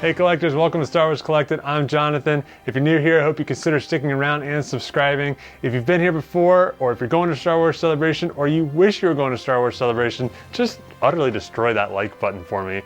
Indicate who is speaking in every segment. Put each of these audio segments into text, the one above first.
Speaker 1: Hey collectors, welcome to Star Wars Collected. I'm Jonathan. If you're new here, I hope you consider sticking around and subscribing. If you've been here before, or if you're going to Star Wars Celebration, or you wish you were going to Star Wars Celebration, just utterly destroy that like button for me.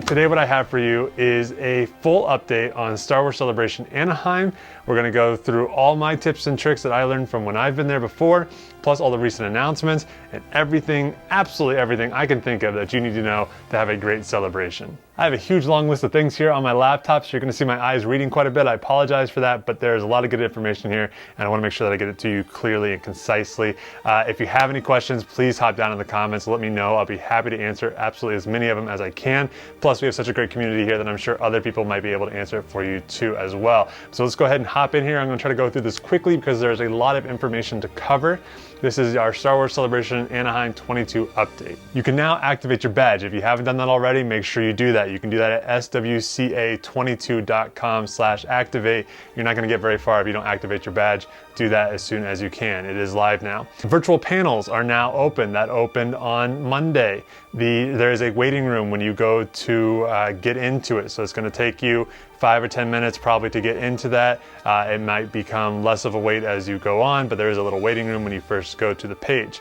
Speaker 1: Today what I have for you is a full update on Star Wars Celebration Anaheim. We're going to go through all my tips and tricks that I learned from when I've been there before, plus all the recent announcements and everything, absolutely everything I can think of that you need to know to have a great celebration. I have a huge long list of things here on my laptop, so you're going to see my eyes reading quite a bit. I apologize for that, but there's a lot of good information here, and I want to make sure that I get it to you clearly and concisely. If you have any questions, please hop down in the comments. Let me know. I'll be happy to answer absolutely as many of them as I can. Plus, we have such a great community here that I'm sure other people might be able to answer it for you too as well. So let's go ahead and hop in here. I'm going to try to go through this quickly because there's a lot of information to cover. This is our Star Wars Celebration Anaheim 22 update. You can now activate your badge. If you haven't done that already, make sure you do that. You can do that at SWCA22.com/activate. You're not going to get very far if you don't activate your badge. Do that as soon as you can. It is live now. Virtual panels are now open. That opened on Monday. There is a waiting room when you go to get into it. So it's going to take you 5 or 10 minutes probably to get into that. It might become less of a wait as you go on, but there is a little waiting room when you first go to the page.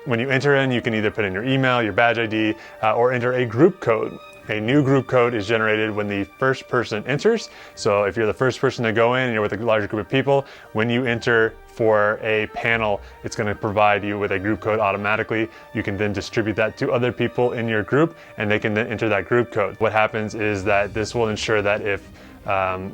Speaker 1: When you enter in, you can either put in your email, your badge ID, or enter a group code. A new group code is generated when the first person enters. So if you're the first person to go in and you're with a larger group of people, when you enter for a panel, it's going to provide you with a group code automatically. You can then distribute that to other people in your group, and they can then enter that group code. What happens is that this will ensure that if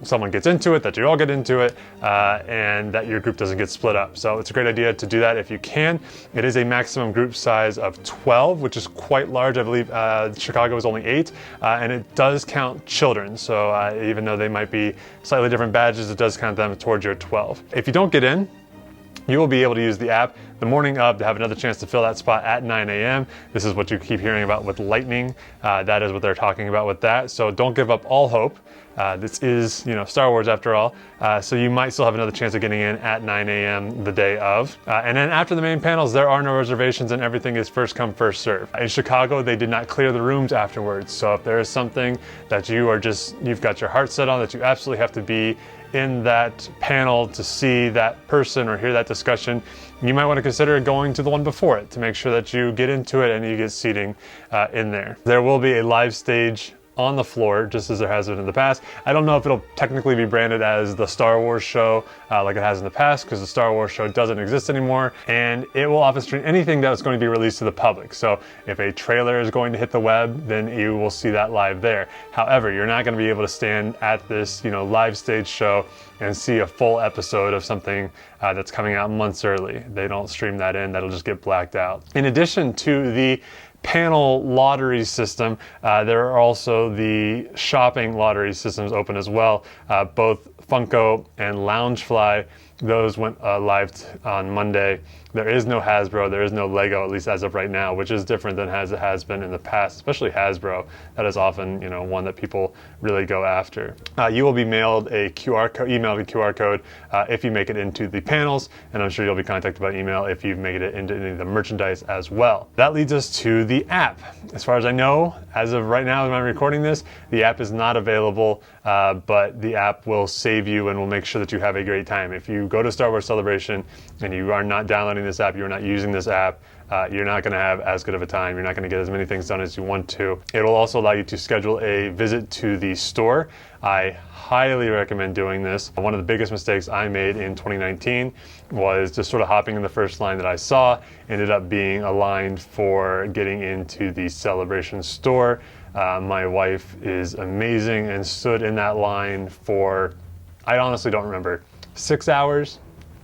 Speaker 1: someone gets into it, that you all get into it, and that your group doesn't get split up. So it's a great idea to do that if you can. It is a maximum group size of 12, which is quite large. I believe Chicago is only 8, and it does count children. So even though they might be slightly different badges, it does count them towards your 12. If you don't get in, you will be able to use the app the morning of to have another chance to fill that spot at 9 a.m. This is what you keep hearing about with Lightning. That is what they're talking about with that. So don't give up all hope. This is, Star Wars after all. So you might still have another chance of getting in at 9 a.m. the day of. And then after the main panels, there are no reservations and everything is first come, first serve. In Chicago, they did not clear the rooms afterwards. So if there is something that you've got your heart set on, that you absolutely have to be in that panel to see that person or hear that discussion, you might want to consider going to the one before it to make sure that you get into it and you get seating in there. There will be a live stage on the floor, just as there has been in the past. I don't know if it'll technically be branded as the Star Wars show like it has in the past, because the Star Wars show doesn't exist anymore, and it will often stream anything that's going to be released to the public. So if a trailer is going to hit the web, then you will see that live there. However, you're not going to be able to stand at this live stage show and see a full episode of something that's coming out months early. They don't stream that in. That'll just get blacked out. In addition to the panel lottery system, there are also the shopping lottery systems open as well. Both Funko and Loungefly, those went live on Monday. There is no Hasbro, there is no Lego, at least as of right now, which is different than as it has been in the past, especially Hasbro. That is often, one that people really go after. You will be mailed a emailed a QR code if you make it into the panels, and I'm sure you'll be contacted by email if you make it into any of the merchandise as well. That leads us to the app. As far as I know, as of right now, as I'm recording this, the app is not available, but the app will save you and will make sure that you have a great time. If you go to Star Wars Celebration and you are not downloading this app, you're not using this app, you're not going to have as good of a time. You're not going to get as many things done as you want to. It will also allow you to schedule a visit to the store. I highly recommend doing this. One of the biggest mistakes I made in 2019 was just sort of hopping in the first line that I saw, ended up being aligned for getting into the Celebration store. My wife is amazing and stood in that line for, I honestly don't remember, 6 hours,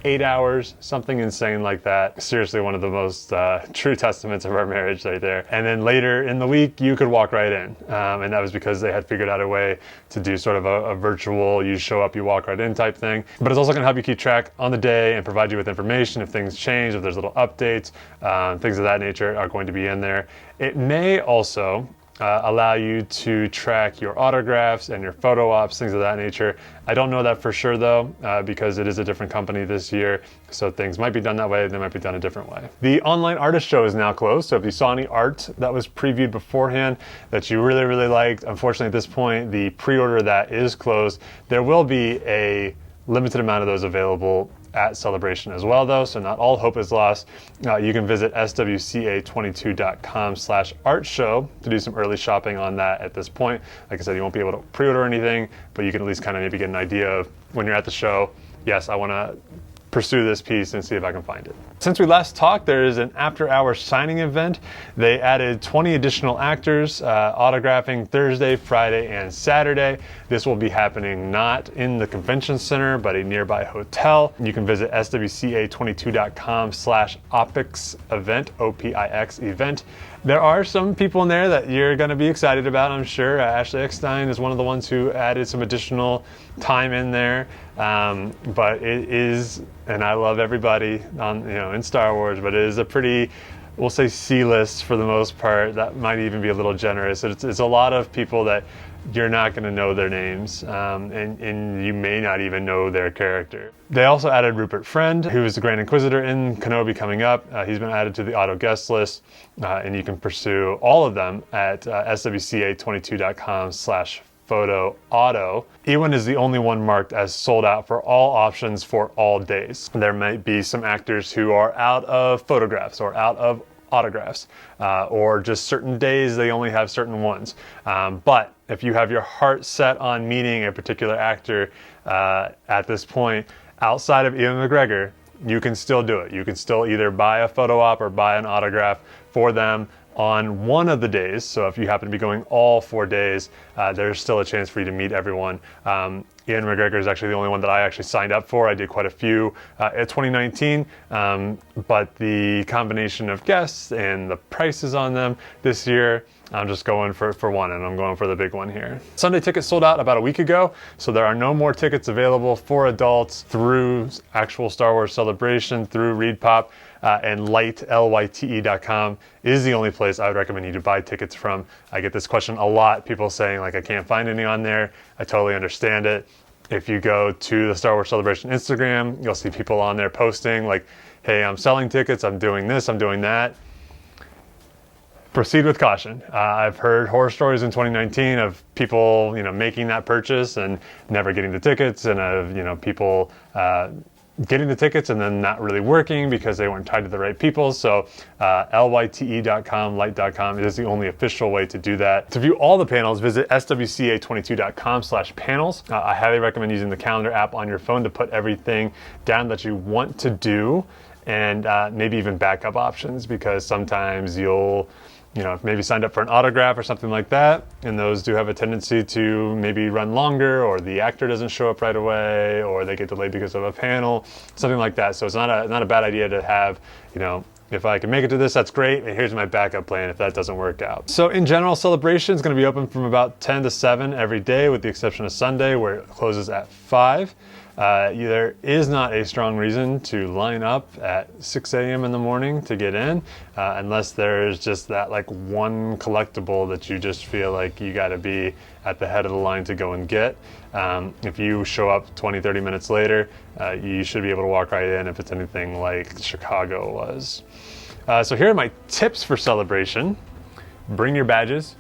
Speaker 1: 8 hours, something insane like that. Seriously, one of the most true testaments of our marriage right there. And then later in the week, you could walk right in. And that was because they had figured out a way to do sort of a virtual, you show up, you walk right in type thing. But it's also gonna help you keep track on the day and provide you with information if things change, if there's little updates, things of that nature are going to be in there. It may also allow you to track your autographs and your photo ops, things of that nature. I don't know that for sure though, because it is a different company this year, so things might be done that way, they might be done a different way. The online artist show is now closed, so if you saw any art that was previewed beforehand that you really, really liked, unfortunately at this point, the pre-order of that is closed. There will be a limited amount of those available at Celebration as well though, so not all hope is lost. You can visit SWCA22.com/art show to do some early shopping on that at this point. Like I said, you won't be able to pre-order anything, but you can at least kind of maybe get an idea of when you're at the show, yes, I want to pursue this piece and see if I can find it. Since we last talked, there is an after-hours signing event. They added 20 additional actors autographing Thursday, Friday, and Saturday. This will be happening not in the convention center, but a nearby hotel. You can visit SWCA22.com/opix event, OPIX event. There are some people in there that you're going to be excited about, I'm sure. Ashley Eckstein is one of the ones who added some additional time in there. But it is, and I love everybody on, in Star Wars, but it is a pretty, we'll say C-list for the most part. That might even be a little generous. It's a lot of people that you're not going to know their names, and you may not even know their character. They also added Rupert Friend, who is the Grand Inquisitor in Kenobi coming up. He's been added to the auto guest list, and you can pursue all of them at SWCA22.com/photo auto. Ewan is the only one marked as sold out for all options for all days. There might be some actors who are out of photographs or out of autographs, or just certain days they only have certain ones. But if you have your heart set on meeting a particular actor at this point, outside of Ewan McGregor, you can still do it. You can still either buy a photo op or buy an autograph for them on one of the days. So if you happen to be going all 4 days, there's still a chance for you to meet everyone. Ian McGregor is actually the only one that I actually signed up for. I did quite a few at 2019, but the combination of guests and the prices on them this year, I'm just going for one, and I'm going for the big one here. Sunday tickets sold out about a week ago, so there are no more tickets available for adults through actual Star Wars Celebration, through ReedPop, and lyte.com is the only place I would recommend you to buy tickets from. I get this question a lot, people saying like, I can't find any on there. I totally understand it. If you go to the Star Wars Celebration Instagram, you'll see people on there posting like, hey, I'm selling tickets, I'm doing this, I'm doing that. Proceed with caution. I've heard horror stories in 2019 of people, making that purchase and never getting the tickets, and of, people getting the tickets and then not really working because they weren't tied to the right people. So lyte.com, lyte.com is the only official way to do that. To view all the panels, visit swca22.com/panels. I highly recommend using the calendar app on your phone to put everything down that you want to do, and maybe even backup options, because sometimes you'll maybe signed up for an autograph or something like that, and those do have a tendency to maybe run longer, or the actor doesn't show up right away, or they get delayed because of a panel, something like that. So it's not a bad idea to have, if I can make it to this, that's great, and here's my backup plan if that doesn't work out. So in general, Celebration is going to be open from about 10 to 7 every day, with the exception of Sunday, where it closes at 5. There is not a strong reason to line up at 6 a.m. in the morning to get in, unless there's just that like one collectible that you just feel like you got to be at the head of the line to go and get. If you show up 20-30 minutes later, you should be able to walk right in if it's anything like Chicago was. So here are my tips for Celebration. Bring your badges.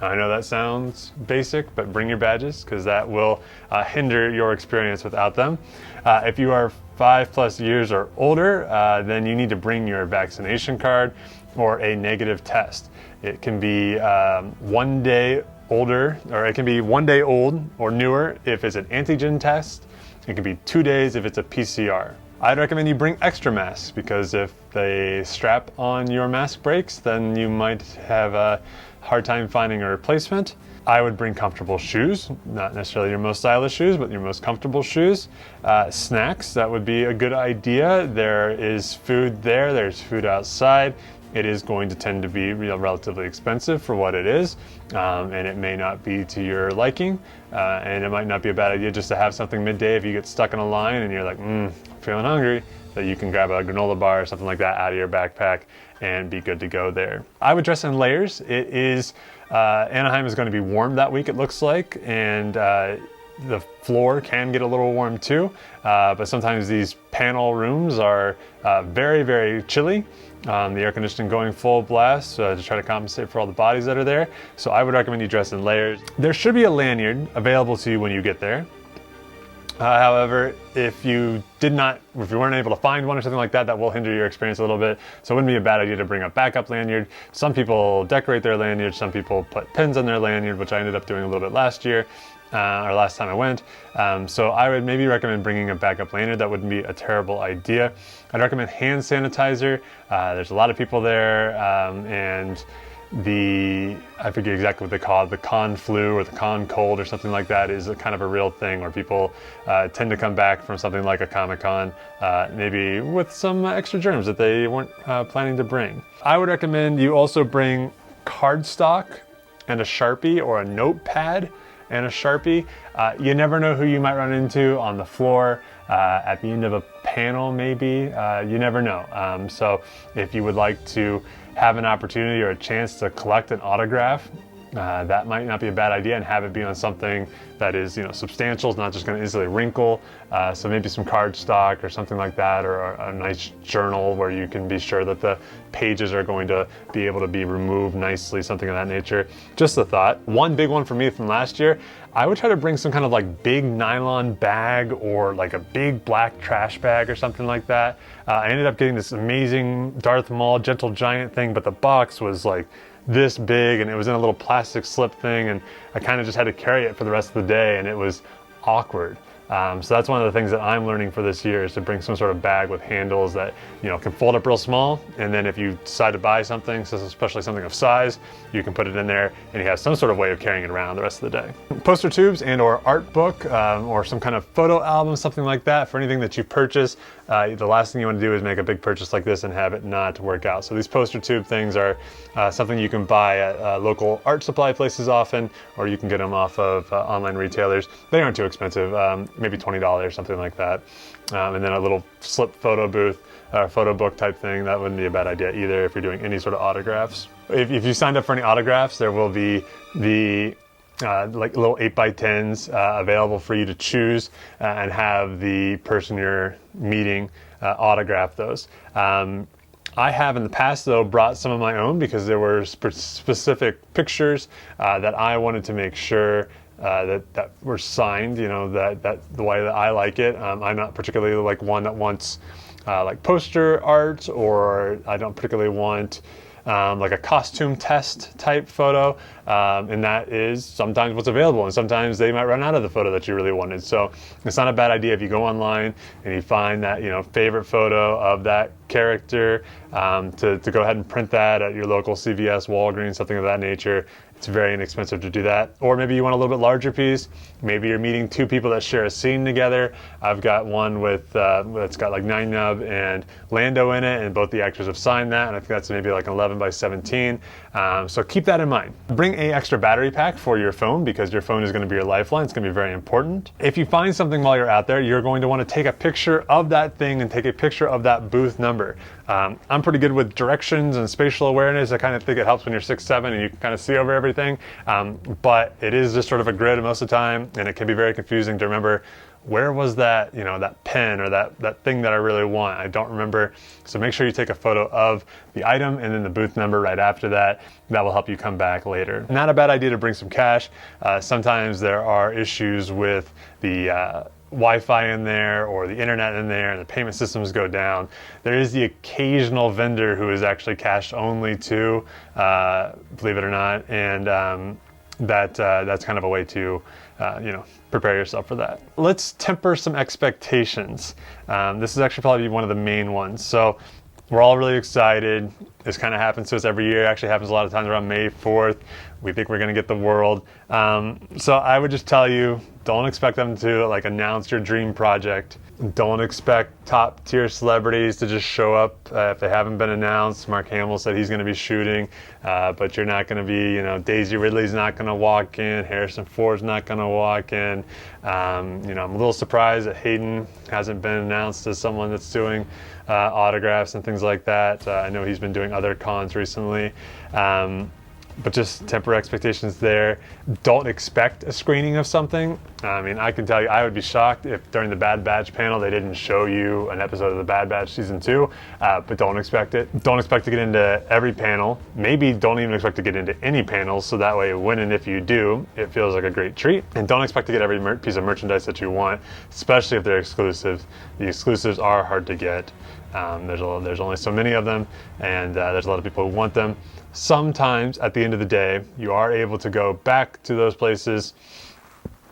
Speaker 1: I know that sounds basic, but bring your badges, because that will hinder your experience without them. If you are 5+ years or older, then you need to bring your vaccination card or a negative test. It can be 1 day older, or it can be 1 day old or newer if it's an antigen test. It can be 2 days if it's a PCR. I'd recommend you bring extra masks, because if the strap on your mask breaks, then you might have a hard time finding a replacement. I would bring comfortable shoes, not necessarily your most stylish shoes, but your most comfortable shoes. Snacks, that would be a good idea. There is food there, there's food outside. It is going to tend to be relatively expensive for what it is, and it may not be to your liking, and it might not be a bad idea just to have something midday if you get stuck in a line and you're like, feeling hungry. that you can grab a granola bar or something like that out of your backpack and be good to go there. I would dress in layers. It is, Anaheim is going to be warm that week, it looks like, and the floor can get a little warm too, but sometimes these panel rooms are very, very chilly. The air conditioning going full blast to try to compensate for all the bodies that are there. So I would recommend you dress in layers. There should be a lanyard available to you when you get there. However, if you weren't able to find one or something like that, that will hinder your experience a little bit. So it wouldn't be a bad idea to bring a backup lanyard. Some people decorate their lanyard, some people put pins on their lanyard, which I ended up doing a little bit last year. Or last time I went. So I would maybe recommend bringing a backup lanyard. That wouldn't be a terrible idea. I'd recommend hand sanitizer. There's a lot of people there, and I forget exactly what they call it, the con flu or the con cold or something like that is a kind of a real thing where people tend to come back from something like a Comic-Con, maybe with some extra germs that they weren't planning to bring. I would recommend you also bring cardstock and a Sharpie or a notepad and a Sharpie. You never know who you might run into on the floor, at the end of a panel maybe, you never know. So if you would like to have an opportunity or a chance to collect an autograph, that might not be a bad idea, and have it be on something that is, substantial. It's not just going to easily wrinkle. So maybe some cardstock or something like that, or a nice journal where you can be sure that the pages are going to be able to be removed nicely, something of that nature. Just a thought. One big one for me from last year, I would try to bring some kind of like big nylon bag or like a big black trash bag or something like that. I ended up getting this amazing Darth Maul Gentle Giant thing, but the box was like this big and it was in a little plastic slip thing, and I kind of just had to carry it for the rest of the day, and it was awkward. So that's one of the things that I'm learning for this year, is to bring some sort of bag with handles that can fold up real small, and then if you decide to buy something, so especially something of size, you can put it in there and you have some sort of way of carrying it around the rest of the day. Poster tubes and or art book, or some kind of photo album, something like that, for anything that you purchase. The last thing you want to do is make a big purchase like this and have it not work out. So these poster tube things are something you can buy at local art supply places often, or you can get them off of online retailers. They aren't too expensive, maybe $20, something like that. And then a little slip photo booth, photo book type thing, that wouldn't be a bad idea either if you're doing any sort of autographs. If you signed up for any autographs, there will be the like little 8x10s available for you to choose, and have the person you're meeting autograph those. I have in the past, though, brought some of my own because there were specific pictures that I wanted to make sure that were signed, that the way that I like it. I'm not particularly like one that wants like poster art, or I don't particularly want like a costume test type photo, and that is sometimes what's available, and sometimes they might run out of the photo that you really wanted. So it's not a bad idea if you go online and you find that favorite photo of that character, to go ahead and print that at your local CVS, Walgreens, something of that nature. It's very inexpensive to do that. Or maybe you want a little bit larger piece. Maybe you're meeting two people that share a scene together. I've got one with that's got like Nine Nub and Lando in it, and both the actors have signed that, and I think that's maybe like 11x17. So keep that in mind. Bring an extra battery pack for your phone, because your phone is going to be your lifeline. It's going to be very important. If you find something while you're out there, you're going to want to take a picture of that thing and take a picture of that booth number. I'm pretty good with directions and spatial awareness. I kind of think it helps when you're 6'7" and you can kind of see over everything. But it is just sort of a grid most of the time, and it can be very confusing to remember where was that, that pen or that thing that I really want. I don't remember. So make sure you take a photo of the item and then the booth number right after that. That will help you come back later. Not a bad idea to bring some cash. Sometimes there are issues with the Wi-Fi in there or the internet in there, and the payment systems go down. There is the occasional vendor who is actually cash only too, believe it or not, and that's kind of a way to prepare yourself for that. Let's temper some expectations. This is actually probably one of the main ones. So we're all really excited. This kind of happens to us every year. It actually happens a lot of times around May 4th. We think we're going to get the world. So I would just tell you, don't expect them to like announce your dream project. Don't expect top tier celebrities to just show up if they haven't been announced. Mark Hamill said he's going to be shooting, but you're not going to be, Daisy Ridley's not going to walk in. Harrison Ford's not going to walk in. I'm a little surprised that Hayden hasn't been announced as someone that's doing autographs and things like that. I know he's been doing other cons recently. But just temper expectations there. Don't expect a screening of something. I mean, I can tell you, I would be shocked if during the Bad Batch panel they didn't show you an episode of the Bad Batch season 2, but don't expect it. Don't expect to get into every panel. Maybe don't even expect to get into any panels, so that way when and if you do, it feels like a great treat. And don't expect to get every piece of merchandise that you want, especially if they're exclusive. The exclusives are hard to get. There's only so many of them, and there's a lot of people who want them. Sometimes, at the end of the day, you are able to go back to those places,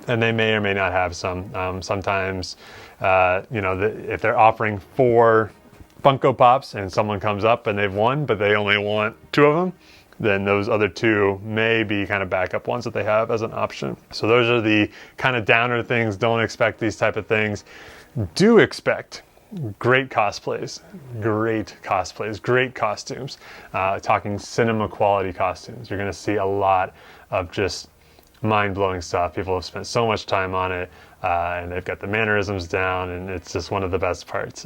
Speaker 1: and they may or may not have some. Sometimes, if they're offering 4 Funko Pops and someone comes up and they've won, but they only want 2 of them, then those other 2 may be kind of backup ones that they have as an option. So those are the kind of downer things. Don't expect these type of things. Do expect great cosplays, great costumes, talking cinema quality costumes. You're gonna see a lot of just mind-blowing stuff. People have spent so much time on it, and they've got the mannerisms down, and it's just one of the best parts.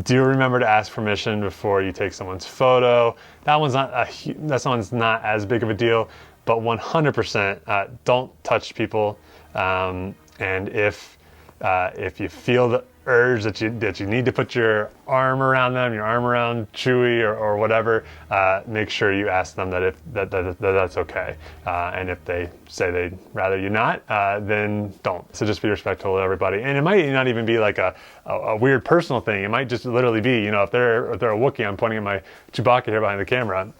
Speaker 1: Do remember to ask permission before you take someone's photo. That one's not as big of a deal, but 100% don't touch people. And if you feel the urge that you need to put your arm around them, your arm around Chewie or whatever, make sure you ask them that that's okay. And if they say they'd rather you not, then don't. So just be respectful of everybody. And it might not even be like a weird personal thing. It might just literally be, if they're a Wookiee, I'm pointing at my Chewbacca here behind the camera.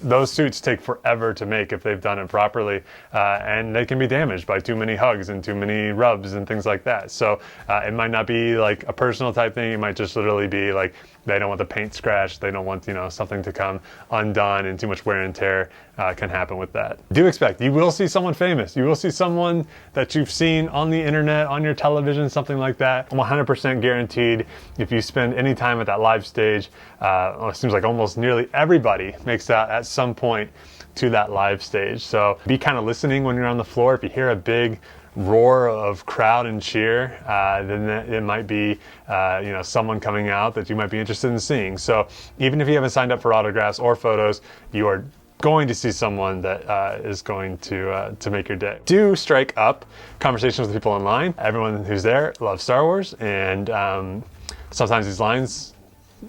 Speaker 1: Those suits take forever to make if they've done it properly, and they can be damaged by too many hugs and too many rubs and things like that. So it might not be like a personal type thing. It might just literally be like they don't want the paint scratched. They don't want something to come undone, and too much wear and tear can happen with that. Do expect you will see someone famous. You will see someone that you've seen on the internet, on your television, something like that. 100% guaranteed. If you spend any time at that live stage, it seems like almost nearly everybody makes that at some point to that live stage. So be kind of listening when you're on the floor. If you hear a big roar of crowd and cheer, then it might be someone coming out that you might be interested in seeing. So even if you haven't signed up for autographs or photos, you are going to see someone that is going to make your day. Do strike up conversations with people online. Everyone who's there loves Star Wars, and sometimes these lines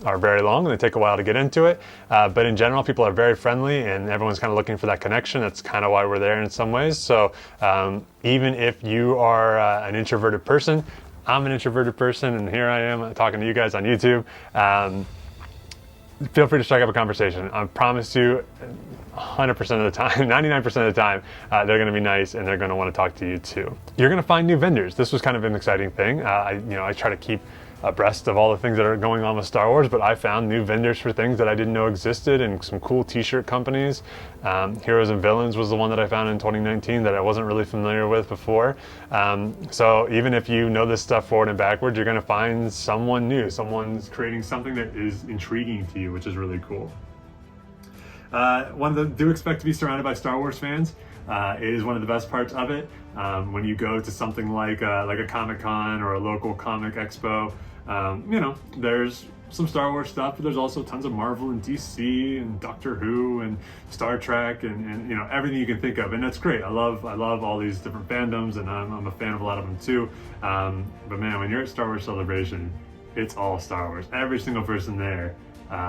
Speaker 1: are very long and they take a while to get into it. But in general, people are very friendly and everyone's kind of looking for that connection. That's kind of why we're there in some ways. So even if you are an introverted person, I'm an introverted person, and here I am talking to you guys on YouTube. Feel free to strike up a conversation. I promise you, 100% of the time, 99% of the time, they're going to be nice and they're going to want to talk to you too. You're going to find new vendors. This was kind of an exciting thing. I try to keep abreast of all the things that are going on with Star Wars, but I found new vendors for things that I didn't know existed, and some cool t-shirt companies. Heroes and Villains was the one that I found in 2019 that I wasn't really familiar with before. So even if you know this stuff forward and backwards, you're going to find someone new. Someone's creating something that is intriguing to you, which is really cool. Do expect to be surrounded by Star Wars fans. It is one of the best parts of it. When you go to something like a Comic-Con or a local comic expo, there's some Star Wars stuff, but there's also tons of Marvel and DC and Doctor Who and Star Trek and everything you can think of, and that's great. I love all these different fandoms, and I'm a fan of a lot of them too. But man, when you're at Star Wars Celebration, it's all Star Wars. Every single person there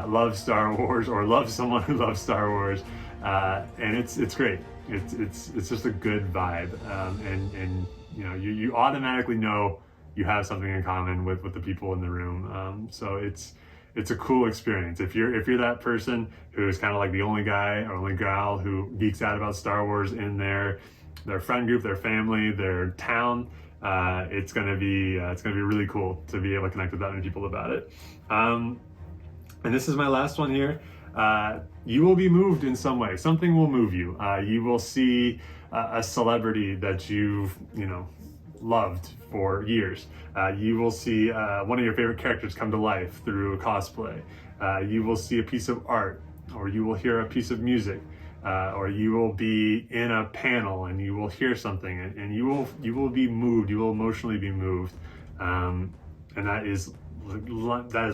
Speaker 1: loves Star Wars or loves someone who loves Star Wars, and it's great. It's just a good vibe, and you automatically know you have something in common with the people in the room. So it's a cool experience. If you're that person who is kind of like the only guy or only gal who geeks out about Star Wars in their friend group, their family, their town, it's gonna be really cool to be able to connect with that many people about it. And this is my last one here. you will be moved in some way. Something will move you. You will see a celebrity that you've, loved for years. You will see one of your favorite characters come to life through a cosplay. You will see a piece of art, or you will hear a piece of music, or you will be in a panel and you will hear something, and you will be moved. You will emotionally be moved, and that is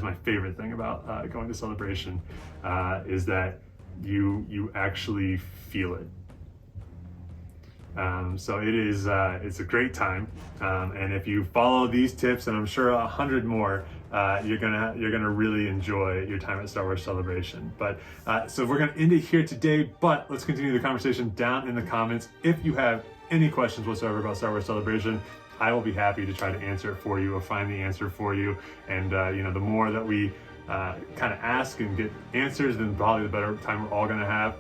Speaker 1: my favorite thing about going to Celebration, is that you actually feel it. So it is, it's a great time, and if you follow these tips, and I'm sure 100 more, you're gonna really enjoy your time at Star Wars Celebration. But so we're gonna end it here today, but let's continue the conversation down in the comments. If you have any questions whatsoever about Star Wars Celebration, I will be happy to try to answer it for you, or find the answer for you. And the more that we kind of ask and get answers, then probably the better time we're all gonna have.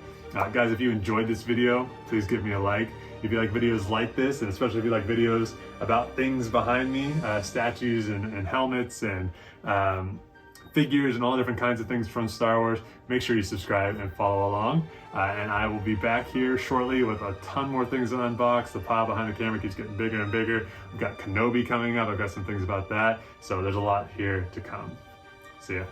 Speaker 1: Guys, if you enjoyed this video, please give me a like. If you like videos like this, and especially if you like videos about things behind me, statues and helmets and figures and all different kinds of things from Star Wars, make sure you subscribe and follow along. And I will be back here shortly with a ton more things to unbox. The pile behind the camera keeps getting bigger and bigger. We've got Kenobi coming up. I've got some things about that. So there's a lot here to come. See ya.